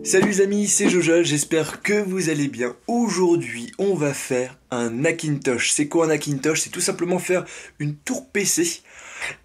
Salut les amis, c'est Jojo, j'espère que vous allez bien. Aujourd'hui, on va faire un Hackintosh. C'est quoi un Hackintosh? C'est tout simplement faire une tour PC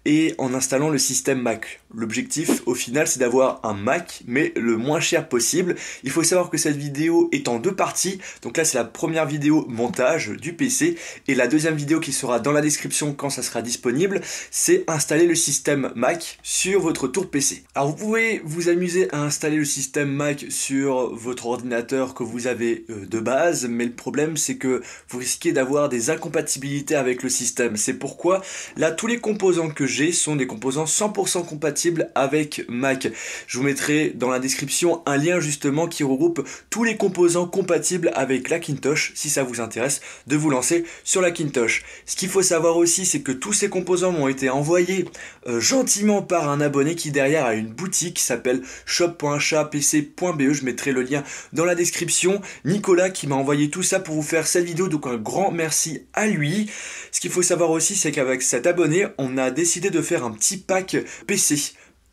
et en installant le système Mac. L'objectif au final c'est d'avoir un Mac mais le moins cher possible. Il faut savoir que cette vidéo est en deux parties. Donc là c'est la première vidéo montage du PC et la deuxième vidéo qui sera dans la description quand ça sera disponible, c'est installer le système Mac sur votre tour PC. Alors vous pouvez vous amuser à installer le système Mac sur votre ordinateur que vous avez de base, mais le problème c'est que vous risquez d'avoir des incompatibilités avec le système. C'est pourquoi là tous les composants que j'ai sont des composants 100% compatibles avec Mac. Je vous mettrai dans la description un lien justement qui regroupe tous les composants compatibles avec l'Hackintosh si ça vous intéresse de vous lancer sur l'Hackintosh. Ce qu'il faut savoir aussi c'est que tous ces composants m'ont été envoyés gentiment par un abonné qui derrière a une boutique qui s'appelle shop.achatpc.be. Je mettrai le lien dans la description. Nicolas qui m'a envoyé tout ça pour vous faire cette vidéo, donc un grand merci à lui. Ce qu'il faut savoir aussi c'est qu'avec cet abonné on a décidé de faire un petit pack PC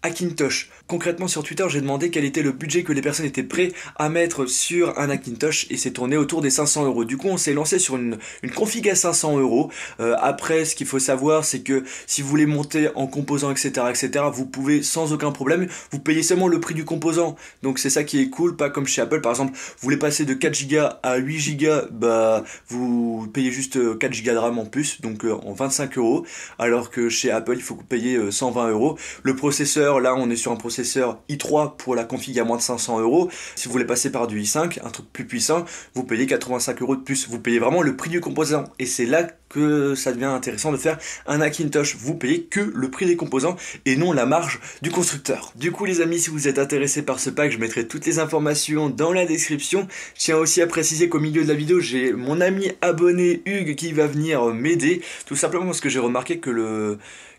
Hackintosh. Concrètement sur Twitter j'ai demandé quel était le budget que les personnes étaient prêtes à mettre sur un Hackintosh et c'est tourné autour des 500 €. Du coup on s'est lancé sur une config à 500 €. Après ce qu'il faut savoir c'est que si vous voulez monter en composant etc vous pouvez sans aucun problème, vous payez seulement le prix du composant. Donc c'est ça qui est cool, pas comme chez Apple par exemple, vous voulez passer de 4 Go à 8 Go, bah vous payez juste 4 Go de RAM en plus, donc en 25 €, alors que chez Apple il faut payer 120 €. Le processeur, là on est sur un processeur i3 pour la config à moins de 500 €. Si vous voulez passer par du i5, un truc plus puissant, vous payez 85 € de plus. Vous payez vraiment le prix du composant. Et c'est là que ça devient intéressant de faire un Hackintosh. Vous payez que le prix des composants et non la marge du constructeur. Du coup les amis, si vous êtes intéressés par ce pack, je mettrai toutes les informations dans la description. Je tiens aussi à préciser qu'au milieu de la vidéo, j'ai mon ami abonné Hugues qui va venir m'aider. Tout simplement parce que j'ai remarqué que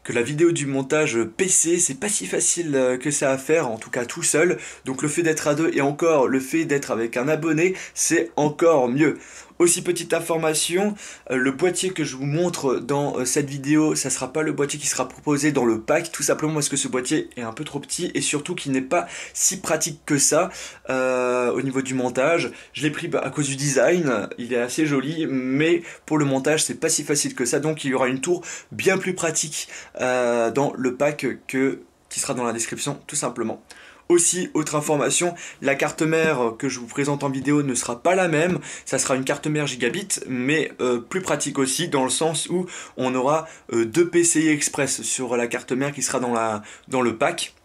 la vidéo du montage PC, c'est pas si facile que ça à faire, en tout cas tout seul. Donc le fait d'être à deux et encore le fait d'être avec un abonné, c'est encore mieux. Aussi petite information, le boîtier que je vous montre dans cette vidéo, ça sera pas le boîtier qui sera proposé dans le pack, tout simplement parce que ce boîtier est un peu trop petit et surtout qu'il n'est pas si pratique que ça au niveau du montage. Je l'ai pris à cause du design, il est assez joli, mais pour le montage c'est pas si facile que ça, donc il y aura une tour bien plus pratique dans le pack qui sera dans la description tout simplement. Aussi, autre information, la carte mère que je vous présente en vidéo ne sera pas la même, ça sera une carte mère gigabit, mais plus pratique aussi, dans le sens où on aura deux PCI Express sur la carte mère qui sera dans le pack.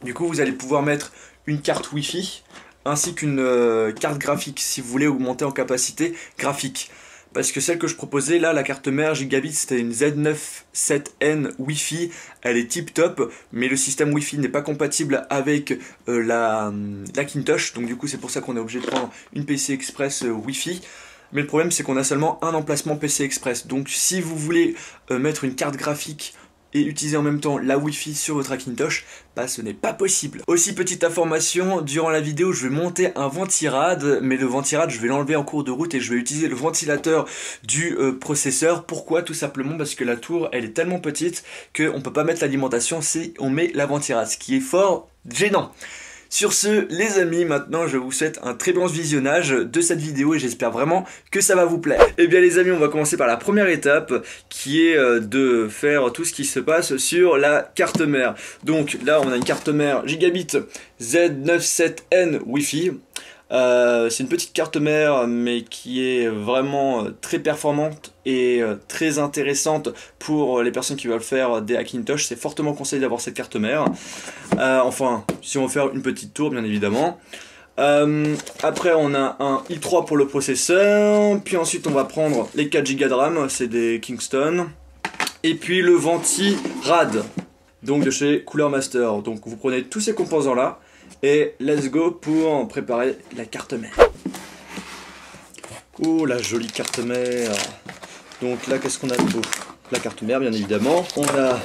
Du coup, vous allez pouvoir mettre une carte Wi-Fi, ainsi qu'une carte graphique, si vous voulez augmenter en capacité graphique. Parce que celle que je proposais là, la carte mère gigabit, c'était une Z9 7N Wi-Fi, elle est tip top, mais le système Wi-Fi n'est pas compatible avec l'Hackintosh, donc du coup c'est pour ça qu'on est obligé de prendre une PC Express Wi-Fi. Mais le problème c'est qu'on a seulement un emplacement PC Express, donc si vous voulez mettre une carte graphique et utiliser en même temps la Wi-Fi sur votre Hackintosh, bah ce n'est pas possible. Aussi petite information, durant la vidéo je vais monter un ventirad, mais le ventirad je vais l'enlever en cours de route et je vais utiliser le ventilateur du processeur. Pourquoi? Tout simplement parce que la tour elle est tellement petite qu'on ne peut pas mettre l'alimentation si on met la ventirad, ce qui est fort gênant. Sur ce, les amis, maintenant je vous souhaite un très bon visionnage de cette vidéo et j'espère vraiment que ça va vous plaire. Et bien les amis, on va commencer par la première étape qui est de faire tout ce qui se passe sur la carte mère. Donc là on a une carte mère gigabit Z97N Wi-Fi. C'est une petite carte mère mais qui est vraiment très performante et très intéressante pour les personnes qui veulent faire des Hackintosh. C'est fortement conseillé d'avoir cette carte mère. Enfin, si on veut faire une petite tour bien évidemment. Après on a un i3 pour le processeur, puis ensuite on va prendre les 4 Go de RAM, c'est des Kingston, et puis le ventirad, donc de chez Cooler Master. Donc vous prenez tous ces composants là, et let's go pour préparer la carte mère. Oh la jolie carte mère. Donc là qu'est-ce qu'on a de beau? La carte mère bien évidemment. On a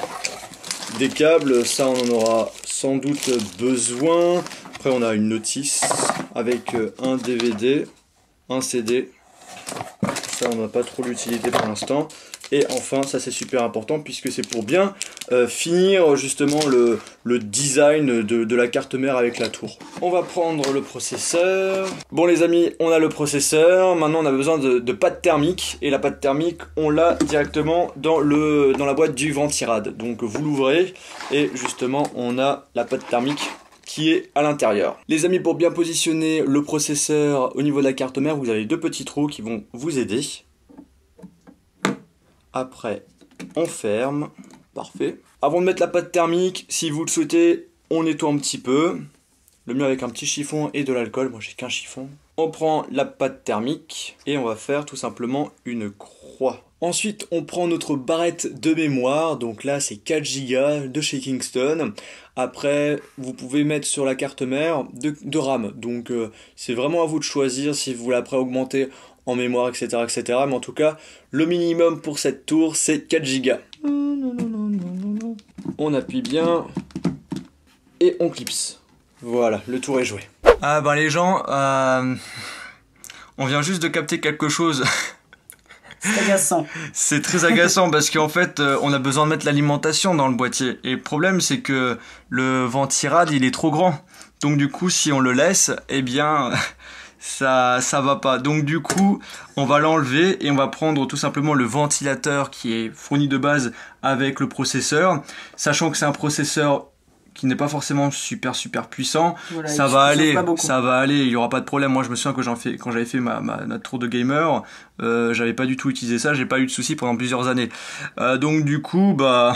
des câbles, ça on en aura sans doute besoin. Après on a une notice avec un DVD, un CD. Ça on n'a pas trop l'utilité pour l'instant. Et enfin, ça c'est super important puisque c'est pour bien finir justement le design de la carte mère avec la tour. On va prendre le processeur. Bon les amis, on a le processeur. Maintenant on a besoin de pâte thermique. Et la pâte thermique, on l'a directement dans la boîte du Ventirad. Donc vous l'ouvrez et justement on a la pâte thermique qui est à l'intérieur. Les amis, pour bien positionner le processeur au niveau de la carte mère, vous avez 2 petits trous qui vont vous aider. Après, on ferme. Parfait. Avant de mettre la pâte thermique, si vous le souhaitez, on nettoie un petit peu. Le mieux avec un petit chiffon et de l'alcool. Moi, j'ai qu'un chiffon. On prend la pâte thermique et on va faire tout simplement une croix. Ensuite, on prend notre barrette de mémoire. Donc là, c'est 4 Go de chez Kingston. Après, vous pouvez mettre sur la carte mère de RAM. Donc, c'est vraiment à vous de choisir si vous voulez après augmenter en mémoire, etc., etc. Mais en tout cas, le minimum pour cette tour, c'est 4 Go. On appuie bien et on clipse. Voilà, le tour est joué. Ah ben les gens, on vient juste de capter quelque chose. C'est agaçant. C'est très agaçant parce qu'en fait, on a besoin de mettre l'alimentation dans le boîtier. Et le problème, c'est que le Ventirad, il est trop grand. Donc du coup, si on le laisse, eh bien... ça va pas. Donc du coup, on va l'enlever et on va prendre tout simplement le ventilateur qui est fourni de base avec le processeur, sachant que c'est un processeur qui n'est pas forcément super puissant. Voilà, ça va aller, il y aura pas de problème. Moi je me souviens que quand j'avais fait ma tour de gamer, j'avais pas du tout utilisé ça, j'ai pas eu de soucis pendant plusieurs années. Donc du coup, bah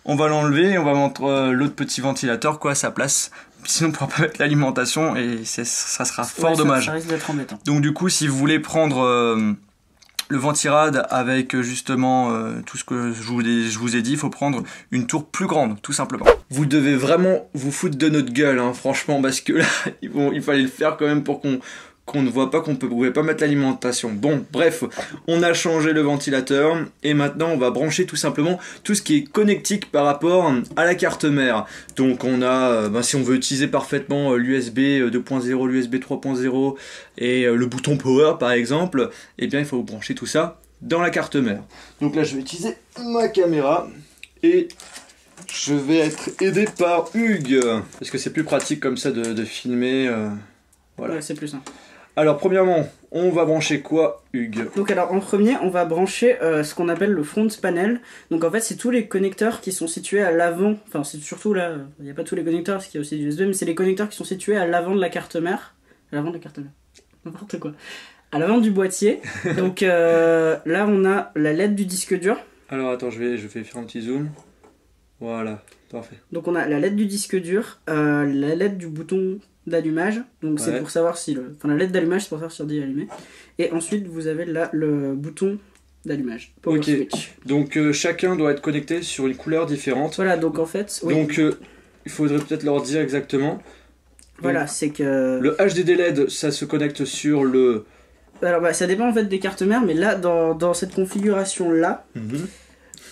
on va l'enlever et on va mettre l'autre petit ventilateur quoi à sa place. Sinon on ne pourra pas mettre l'alimentation et ça sera fort dommage. Ça risque d'être embêtant. Donc du coup, si vous voulez prendre le Ventirad avec justement tout ce que je vous ai dit, il faut prendre une tour plus grande, tout simplement. Vous devez vraiment vous foutre de notre gueule, hein, franchement, parce que là, il fallait le faire quand même pour qu'on ne voit pas qu'on ne pouvait pas mettre l'alimentation. Bon, bref, on a changé le ventilateur et maintenant on va brancher tout simplement tout ce qui est connectique par rapport à la carte mère. Donc on a, si on veut utiliser parfaitement l'USB 2.0, l'USB 3.0 et le bouton power par exemple, eh bien il faut brancher tout ça dans la carte mère. Donc là je vais utiliser ma caméra et je vais être aidé par Hugues, parce que c'est plus pratique comme ça de filmer. Voilà. Ouais, c'est plus simple. Alors premièrement, on va brancher quoi, Hugues? Donc alors en premier, on va brancher ce qu'on appelle le front panel. Donc en fait, c'est tous les connecteurs qui sont situés à l'avant. Enfin, c'est surtout là, il n'y a pas tous les connecteurs parce qu'il y a aussi du USB, mais c'est les connecteurs qui sont situés à l'avant de la carte mère. À l'avant de la carte mère. N'importe quoi. À l'avant du boîtier. Donc là, on a la LED du disque dur. Alors attends, je vais faire un petit zoom. Voilà, parfait. Donc on a la LED du disque dur, la LED du bouton d'allumage, donc c'est pour savoir si la LED d'allumage c'est pour savoir si on dit allumé, et ensuite vous avez là le bouton d'allumage. Ok, switch. Donc chacun doit être connecté sur une couleur différente. Voilà, donc en fait... Oui. Donc il faudrait peut-être leur dire exactement. Voilà, c'est que... Le HDD LED, ça se connecte sur le... Alors bah, ça dépend en fait des cartes mères, mais là, dans cette configuration-là,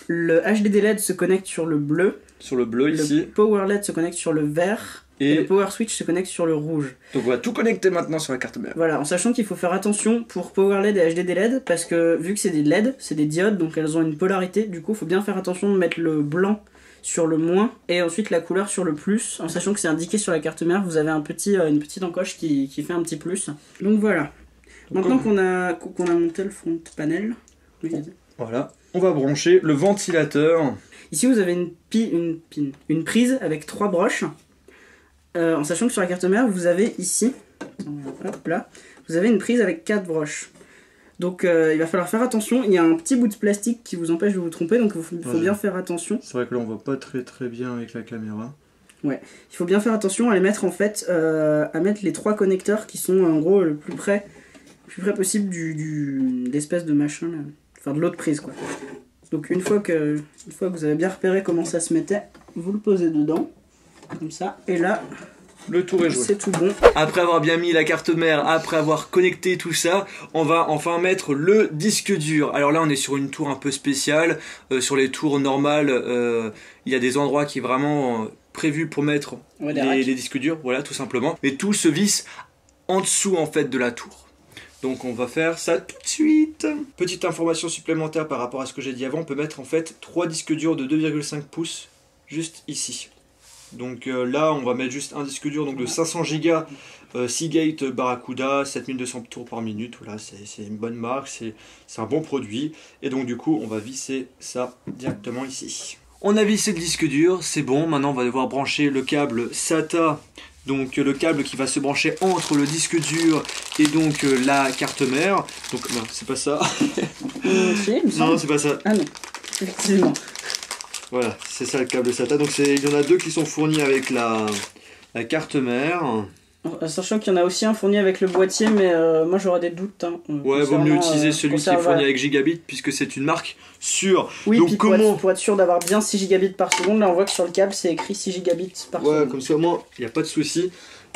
le HDD LED se connecte sur le bleu. Sur le bleu ici. Le Power LED se connecte sur le vert. Et le Power Switch se connecte sur le rouge. Donc on va tout connecter maintenant sur la carte mère. Voilà, en sachant qu'il faut faire attention pour Power LED et HDD LED, parce que vu que c'est des LED, c'est des diodes, donc elles ont une polarité, du coup il faut bien faire attention de mettre le blanc sur le moins, et ensuite la couleur sur le plus, en sachant que c'est indiqué sur la carte mère, vous avez une petite encoche qui fait un petit plus. Donc voilà. Maintenant qu'on a monté le front panel, voilà, on va brancher le ventilateur. Ici vous avez une prise avec 3 broches. En sachant que sur la carte mère, vous avez ici, hop là, vous avez une prise avec 4 broches. Donc il va falloir faire attention, il y a un petit bout de plastique qui vous empêche de vous tromper, donc il faut bien faire attention. C'est vrai que là on voit pas très bien avec la caméra. Ouais, il faut bien faire attention à les mettre en fait, à mettre les 3 connecteurs qui sont en gros le plus près possible de l'espèce de machin, là. Enfin de l'autre prise quoi. Donc une fois que vous avez bien repéré comment ça se mettait, vous le posez dedans. Comme ça, et là, le tour est joué. C'est tout bon. Après avoir bien mis la carte mère, après avoir connecté tout ça, on va enfin mettre le disque dur. Alors là, on est sur une tour un peu spéciale. Sur les tours normales, il y a des endroits qui est vraiment prévus pour mettre les disques durs, voilà, tout simplement. Mais tout se visse en dessous en fait de la tour. Donc on va faire ça tout de suite. Petite information supplémentaire par rapport à ce que j'ai dit avant, on peut mettre en fait 3 disques durs de 2,5 pouces juste ici. Donc là on va mettre juste un disque dur donc de 500 Go Seagate Barracuda, 7200 tours par minute. Voilà, c'est une bonne marque, c'est un bon produit. Et donc du coup on va visser ça directement ici. On a vissé le disque dur, c'est bon. Maintenant on va devoir brancher le câble SATA. Donc le câble qui va se brancher entre le disque dur et donc la carte mère. Donc non, c'est pas ça. Non, c'est pas ça. Ah non, effectivement. Voilà, c'est ça le câble SATA. Donc il y en a deux qui sont fournis avec la carte mère. Sachant qu'il y en a aussi un fourni avec le boîtier, mais moi j'aurais des doutes. Hein, ouais, vaut mieux utiliser celui qui est fourni avec gigabit puisque c'est une marque sûre. Oui, donc puis pour être sûr d'avoir bien 6 gigabits par seconde, là on voit que sur le câble c'est écrit 6 gigabits par seconde. Ouais, comme ça moi il n'y a pas de souci.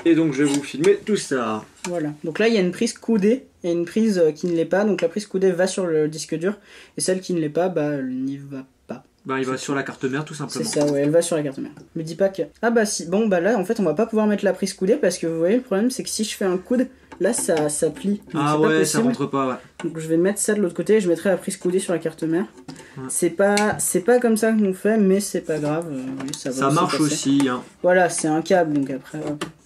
Et donc je vais vous filmer tout ça. Voilà, donc là il y a une prise coudée et une prise qui ne l'est pas. Donc la prise coudée va sur le disque dur et celle qui ne l'est pas, bah elle n'y va pas. Bah il va sur la carte mère tout simplement. C'est ça, ouais, elle va sur la carte mère. Me dis pas que... Ah bah si, bon bah là en fait on va pas pouvoir mettre la prise coudée parce que vous voyez le problème c'est que si je fais un coude, là ça plie. Donc, ah ouais, ça rentre pas, ouais. Donc je vais mettre ça de l'autre côté et je mettrai la prise coudée sur la carte mère. Ouais. C'est pas comme ça qu'on fait, mais c'est pas grave. Oui, ça marche aussi. Hein. Voilà, c'est un câble donc après...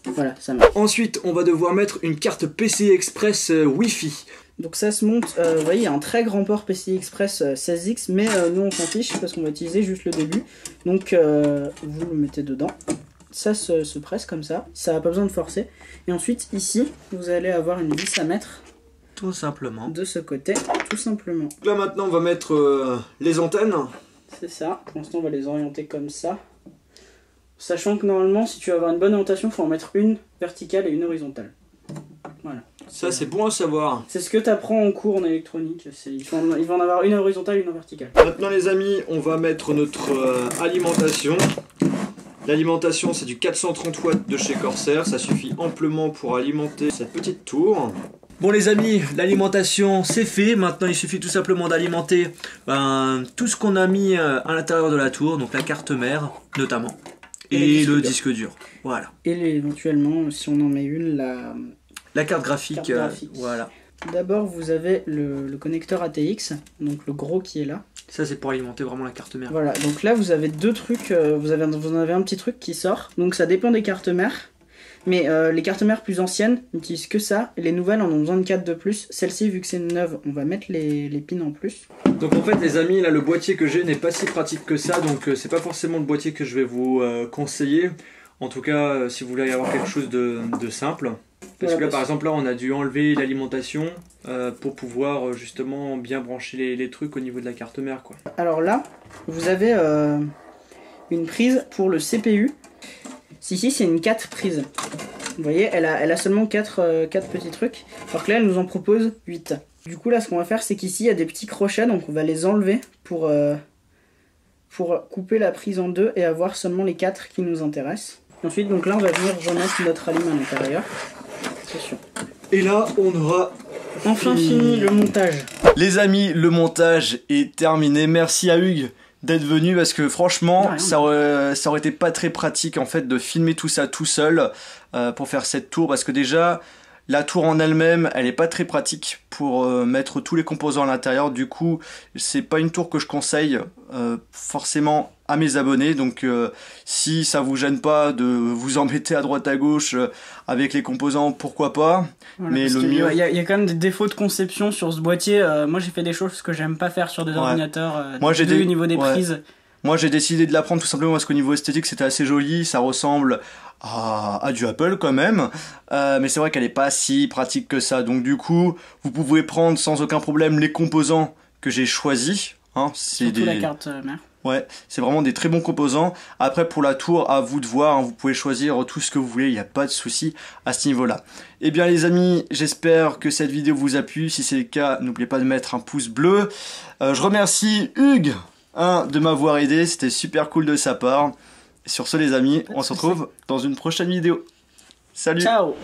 Voilà, ça marche. Ensuite, on va devoir mettre une carte PCI Express Wi-Fi. Donc ça se monte, vous voyez, il y a un très grand port PCI Express 16X, mais nous on s'en fiche parce qu'on va utiliser juste le début. Donc vous le mettez dedans, ça se presse comme ça, ça n'a pas besoin de forcer. Et ensuite ici, vous allez avoir une vis à mettre. Tout simplement. De ce côté, tout simplement. Là maintenant on va mettre les antennes. C'est ça, pour l'instant on va les orienter comme ça. Sachant que normalement, si tu veux avoir une bonne orientation, il faut en mettre une verticale et une horizontale. Voilà. Ça, c'est bon à savoir. C'est ce que tu apprends en cours en électronique. Il va en avoir une horizontale et une verticale. Maintenant, les amis, on va mettre notre alimentation. L'alimentation, c'est du 430 watts de chez Corsair. Ça suffit amplement pour alimenter cette petite tour. Bon les amis, l'alimentation c'est fait, maintenant il suffit tout simplement d'alimenter tout ce qu'on a mis à l'intérieur de la tour, donc la carte mère notamment. Et le disque dur. Voilà. Et éventuellement, si on en met une, la carte graphique. Voilà. D'abord, vous avez le connecteur ATX, donc le gros qui est là. Ça, c'est pour alimenter vraiment la carte mère. Voilà, donc là, vous avez deux trucs. Vous en avez un petit truc qui sort. Donc ça dépend des cartes mères. Mais les cartes mères plus anciennes n'utilisent que ça. Et les nouvelles en ont besoin de 4 de plus. Celle-ci, vu que c'est une neuve, on va mettre les pins en plus. Donc en fait les amis, là le boîtier que j'ai n'est pas si pratique que ça. Donc c'est pas forcément le boîtier que je vais vous conseiller. En tout cas si vous voulez avoir quelque chose de simple. Parce que là par exemple là on a dû enlever l'alimentation pour pouvoir justement bien brancher les trucs au niveau de la carte mère quoi. Alors là, vous avez une prise pour le CPU. Ici c'est une 4 prises. Vous voyez, elle a seulement 4 petits trucs. Alors que là, elle nous en propose 8. Du coup, là, ce qu'on va faire, c'est qu'ici, il y a des petits crochets. Donc, on va les enlever pour couper la prise en deux et avoir seulement les 4 qui nous intéressent. Et ensuite, donc là, on va venir remettre notre alim à l'intérieur. Attention. Et là, on aura enfin fini le montage. Les amis, le montage est terminé. Merci à Hugues d'être venu parce que franchement ça aurait été pas très pratique en fait de filmer tout ça tout seul pour faire cette tour parce que déjà la tour en elle-même elle est pas très pratique pour mettre tous les composants à l'intérieur. Du coup c'est pas une tour que je conseille forcément à mes abonnés, donc si ça vous gêne pas de vous embêter à droite à gauche avec les composants, pourquoi pas. Voilà, mais le mieux, il y a quand même des défauts de conception sur ce boîtier. Moi j'ai fait des choses que j'aime pas faire sur des ordinateurs. Moi j'ai au niveau des prises. Moi j'ai décidé de la prendre tout simplement parce qu'au niveau esthétique c'était assez joli, ça ressemble à du Apple quand même, mais c'est vrai qu'elle est pas si pratique que ça. Donc du coup vous pouvez prendre sans aucun problème les composants que j'ai choisis. Hein, surtout la carte mère. Ouais, c'est vraiment des très bons composants. Après, pour la tour, à vous de voir, hein, vous pouvez choisir tout ce que vous voulez, il n'y a pas de souci à ce niveau-là. Eh bien les amis, j'espère que cette vidéo vous a plu. Si c'est le cas, n'oubliez pas de mettre un pouce bleu. Je remercie Hugues de m'avoir aidé, c'était super cool de sa part. Et sur ce les amis, on se retrouve dans une prochaine vidéo. Salut. Ciao.